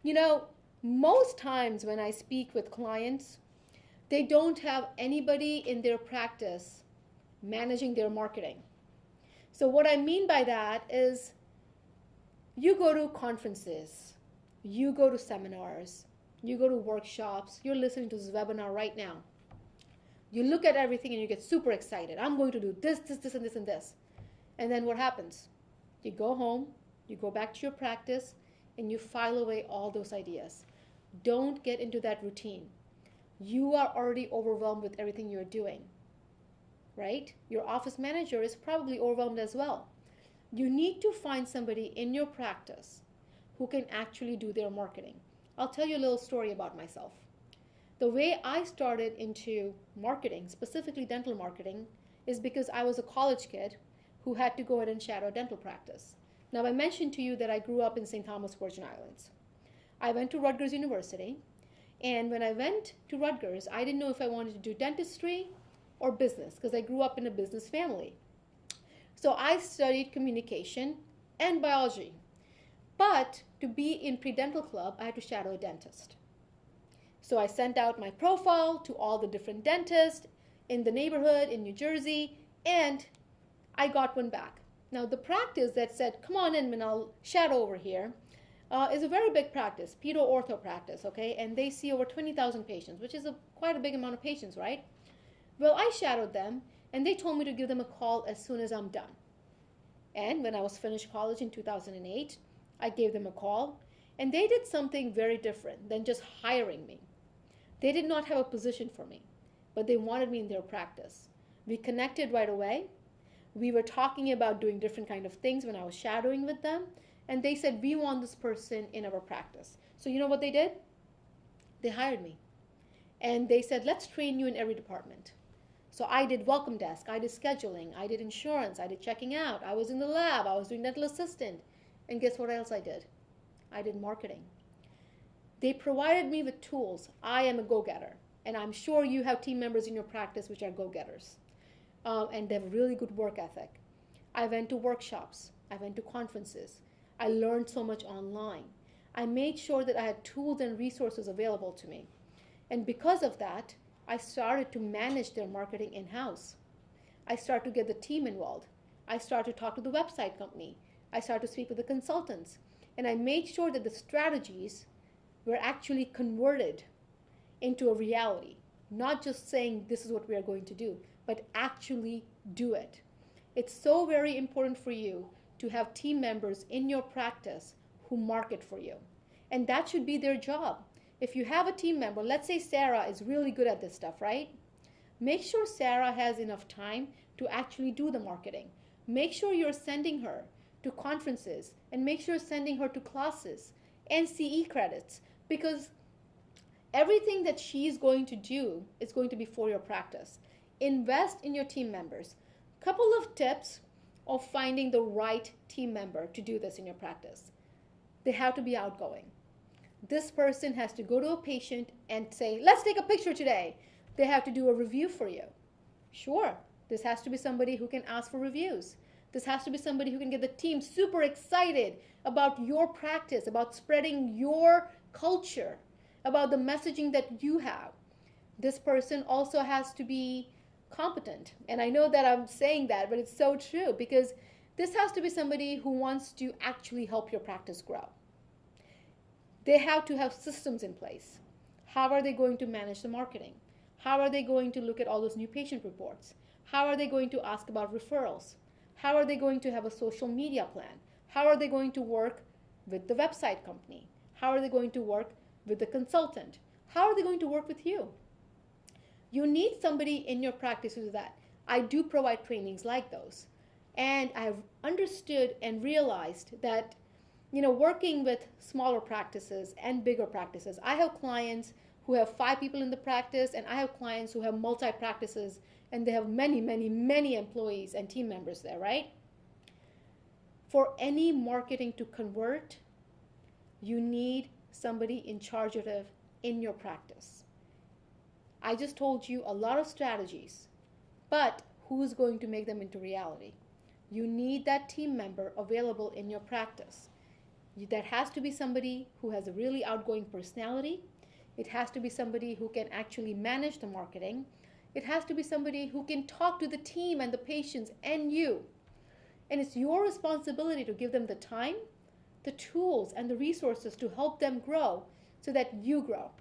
You know, most times when I speak with clients, they don't have anybody in their practice managing their marketing. So, what I mean by that is you go to conferences, you go to seminars, you go to workshops, you're listening to this webinar right now. You look at everything and you get super excited. I'm going to do this, this, this, and this, and this. And then what happens? You go home, you go back to your practice, and you file away all those ideas. Don't get into that routine. You are already overwhelmed with everything you're doing, right? Your office manager is probably overwhelmed as well. You need to find somebody in your practice who can actually do their marketing. I'll tell you a little story about myself. The way I started into marketing, specifically dental marketing, is because I was a college kid who had to go ahead and shadow dental practice. Now, I mentioned to you that I grew up in St. Thomas, Virgin Islands. I went to Rutgers University, and when I went to Rutgers, I didn't know if I wanted to do dentistry or business because I grew up in a business family. So I studied communication and biology. But to be in pre-dental club, I had to shadow a dentist. So I sent out my profile to all the different dentists in the neighborhood in New Jersey, and I got one back. Now, the practice that said, come on in, Minal, shadow over here, is a very big practice, pedo-ortho practice, okay? And they see over 20,000 patients, which is quite a big amount of patients, right? Well, I shadowed them, and they told me to give them a call as soon as I'm done. And when I was finished college in 2008, I gave them a call, and they did something very different than just hiring me. They did not have a position for me, but they wanted me in their practice. We connected right away. We were talking about doing different kind of things when I was shadowing with them, and they said, we want this person in our practice. So you know what they did? They hired me. And they said, let's train you in every department. So I did welcome desk, I did scheduling, I did insurance, I did checking out, I was in the lab, I was doing dental assistant. And guess what else I did? I did marketing. They provided me with tools. I am a go-getter. And I'm sure you have team members in your practice which are go-getters. And they have a really good work ethic. I went to workshops. I went to conferences. I learned so much online. I made sure that I had tools and resources available to me. And because of that, I started to manage their marketing in-house. I started to get the team involved. I started to talk to the website company. I started to speak with the consultants. And I made sure that the strategies were actually converted into a reality. Not just saying this is what we are going to do, but actually do it. It's so very important for you to have team members in your practice who market for you. And that should be their job. If you have a team member, let's say Sarah is really good at this stuff, right? Make sure Sarah has enough time to actually do the marketing. Make sure you're sending her to conferences and make sure you're sending her to classes and CE credits, because everything that she's going to do is going to be for your practice. Invest in your team members. Couple of tips of finding the right team member to do this in your practice. They have to be outgoing. This person has to go to a patient and say, let's take a picture today. They have to do a review for you. Sure, this has to be somebody who can ask for reviews. This has to be somebody who can get the team super excited about your practice, about spreading your culture, about the messaging that you have. This person also has to be competent. And I know that I'm saying that, but it's so true, because this has to be somebody who wants to actually help your practice grow. They have to have systems in place. How are they going to manage the marketing? How are they going to look at all those new patient reports? How are they going to ask about referrals? How are they going to have a social media plan? How are they going to work with the website company? How are they going to work with the consultant? How are they going to work with you? You need somebody in your practice who does that. I do provide trainings like those. And I've understood and realized that, working with smaller practices and bigger practices, I have clients who have 5 people in the practice, and I have clients who have multi-practices, and they have many, many, many employees and team members there, right? For any marketing to convert, you need somebody in charge of it in your practice. I just told you a lot of strategies, but who's going to make them into reality? You need that team member available in your practice. That has to be somebody who has a really outgoing personality. It has to be somebody who can actually manage the marketing. It has to be somebody who can talk to the team and the patients and you. And it's your responsibility to give them the time, the tools, and the resources to help them grow so that you grow.